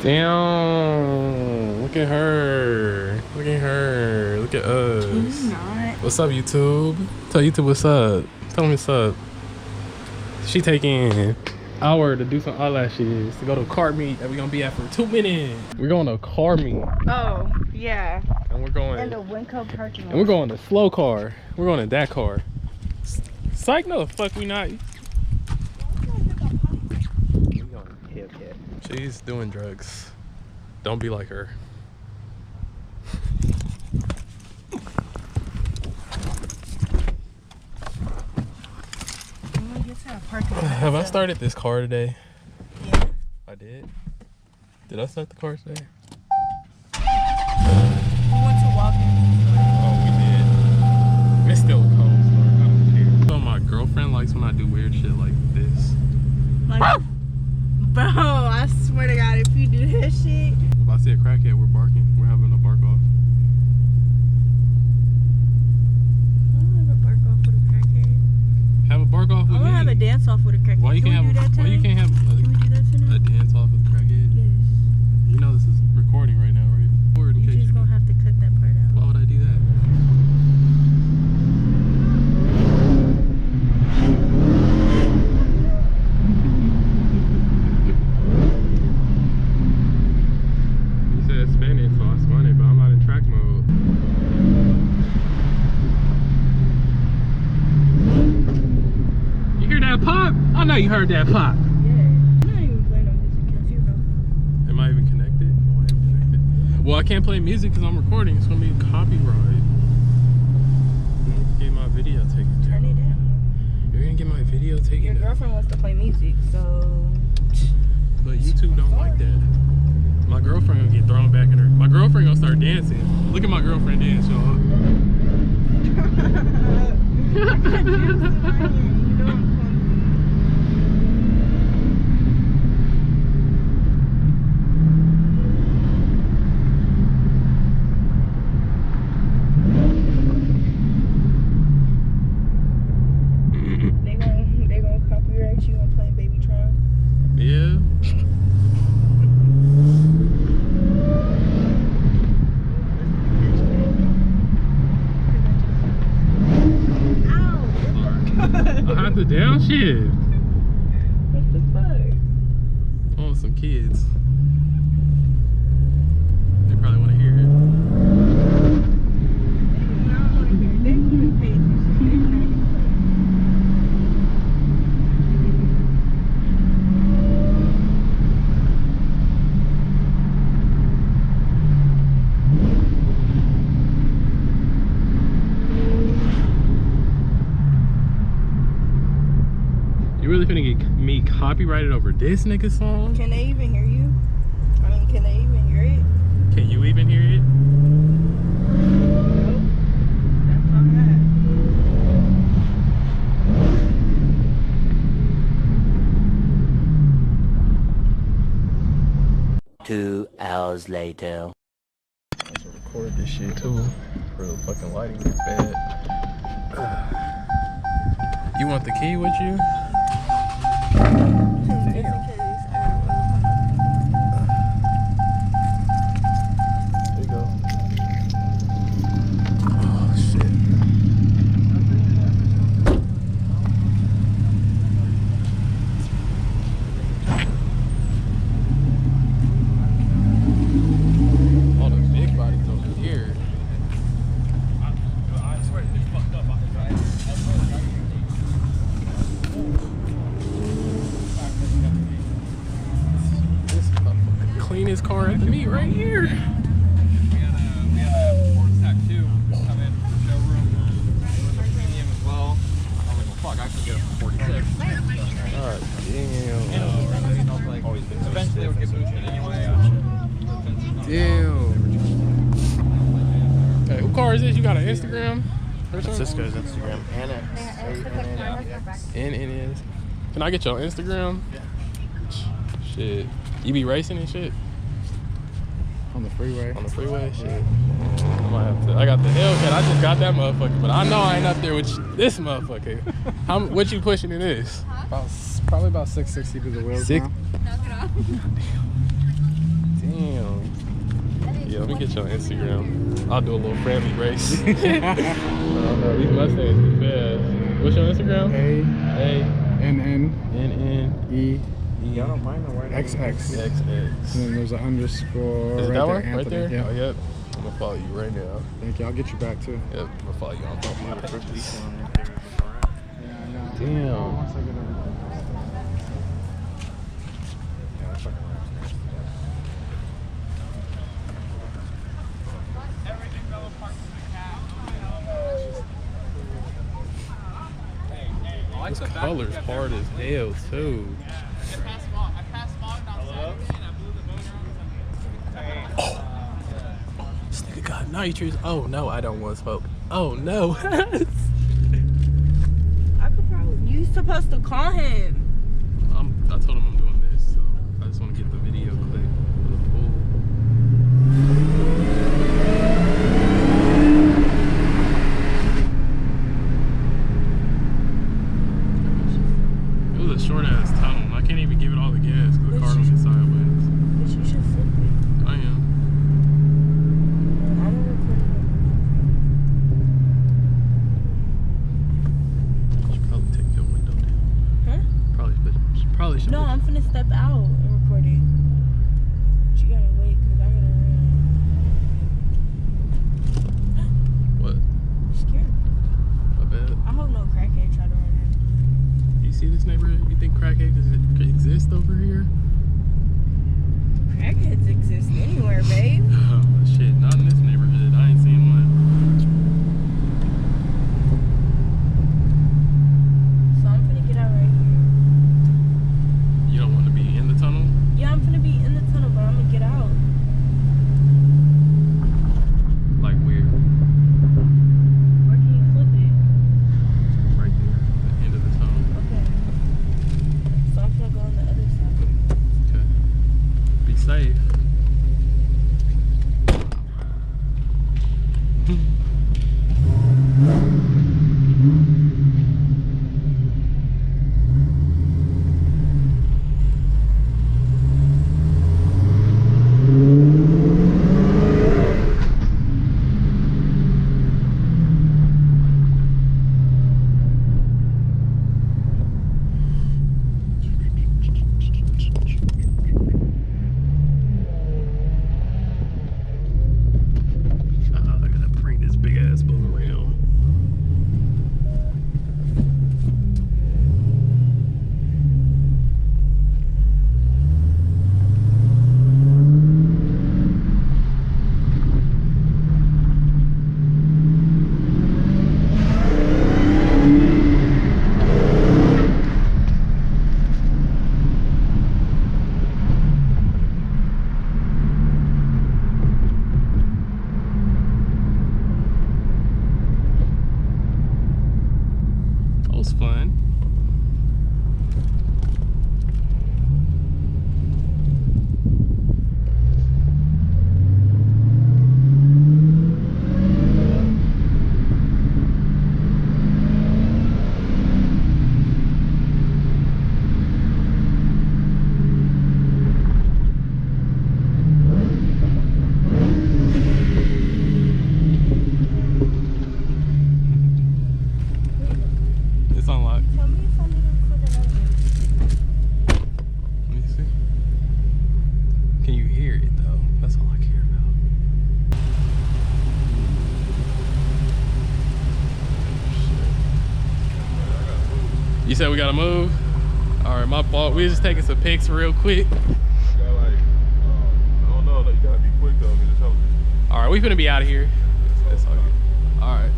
Damn. Look at her. Look at her. Look at us. Can you not? What's up, YouTube? Tell YouTube what's up. Tell me what's up. She taking an hour to do some eyelashes to go to a car meet that we're gonna be at for 2 minutes. We're going to a car meet. Oh, yeah. And we're going. And the Winco parking lot. And we're going to slow car. We're going to that car. Psych, no the fuck we not. Hellcat. She's doing drugs. Don't be like her. Have I started this car today? Yeah. I did. Did I start the car today? We went to Walgreens. Oh, we did. It's still a cold start. I don't care. So my girlfriend likes when I do weird shit like this. Like, bro, I swear to God, if you do that shit. If I see a crackhead, we're barking. We're having a bark off. I don't have a bark off with a crackhead. Have a bark off with I'm me. gonna have a dance off with a crackhead. Why you can't have? Why you can't have Can we do that tonight? a dance off with a crackhead? Yes. You know this is recording right now, right? Or in You case just gonna have to cut that part out. Why would I do that? You said Spanish, so I spun it, but I'm not in track mode. You hear that pop? I know you heard that pop. Yeah. I'm not even playing on music because you're broke. Am I even connected? Oh, I am connected. Well, I can't play music because I'm recording. It's gonna be copyright. I'm gonna get my video taken down. Turn it down. You're gonna get my video taken Your down. girlfriend wants to play music, so. But YouTube don't like that. My girlfriend gonna get thrown back in her. My girlfriend gonna start dancing. Look at my girlfriend dance, y'all. They gonna copyright you on playing Babytron. Yeah. I had to downshift. What the fuck? Oh, some kids. They probably want to hear it. I don't want to hear it. They didn't even pay attention. They did not even You really finna get me copyrighted over this nigga song? Can they even hear you? I mean, can they even hear it? Can you even hear it? Nope. That's all that. 2 hours later. I should record this shit too. For the fucking lighting gets bad. You want the key with you? There you go. Oh shit. All the big bodies over here. I swear it's fucked up. This motherfucker cleanest car at the meet right here. We had a Horseback 2 come in from the showroom with a premium as well. I was like, well, fuck, I can get it for 46. God damn. Always been eventually it would get boosted anyway. Damn. Hey, who car is this? You got an Instagram? Cisco's Instagram. Annex. N-N-S. Can I get your Instagram? Yeah. Shit. You be racing and shit? On the freeway. On the freeway? Shit. I might have to. I got the Hellcat. I just got that motherfucker, but I know I ain't up there with this motherfucker. What you pushing in this? Probably about 660 to the wheels. Six? Now. Damn. Yeah, let me get you on Instagram. I'll do a little family race. I don't know, these Mustangs be fast. What's your Instagram? A-N-N-E. Y'all don't mind the word XX. XX. XX. And then there's an underscore. Is it that one? Right there? Yeah. Oh, yep. I'm gonna follow you right now. Thank you. I'll get you back too. Yep, I'm gonna follow you on top of Yeah, I know. Damn. Once I get everything. This color's hard as hell too. Oh, this nigga got nitrous. Oh no, I don't want smoke. Oh no. I could probably. You supposed to call him. I told him I'm doing this, so I just want to get the video clip for the pool. It was a short ass tunnel. I can't even give it all the gas because the car don't get sideways. But you should flip it. I am. I'm recording Should probably take your window down. it. Huh? Probably should. No, I'm finna step out and record it. But you gotta wait because I'm gonna run. What? I'm scared. My bad. I hope no crackhead try to run in. You see this neighborhood? You think crackheads exist over here? Crackheads exist anywhere, babe. Oh, shit, not in this neighborhood. I ain't seen one. So I'm finna get out right here. You don't want to be in the tunnel? Yeah, I'm finna be in the tunnel, but I'm gonna get out. Like where? Where can you flip it? Right there, the end of the tunnel. Okay. So I'm finna go on the other side. Okay. Be safe. I gotta bring this big ass boat around. That was fun. It's unlocked. Tell me if I need to record another one. Let me see. Can you hear it though? That's all I care about. You said we gotta move? Alright, my fault. We just taking some pics real quick. I don't know, like, you gotta be quick though, I mean, it's helping. Alright, we finna be out of here. That's all good. Alright.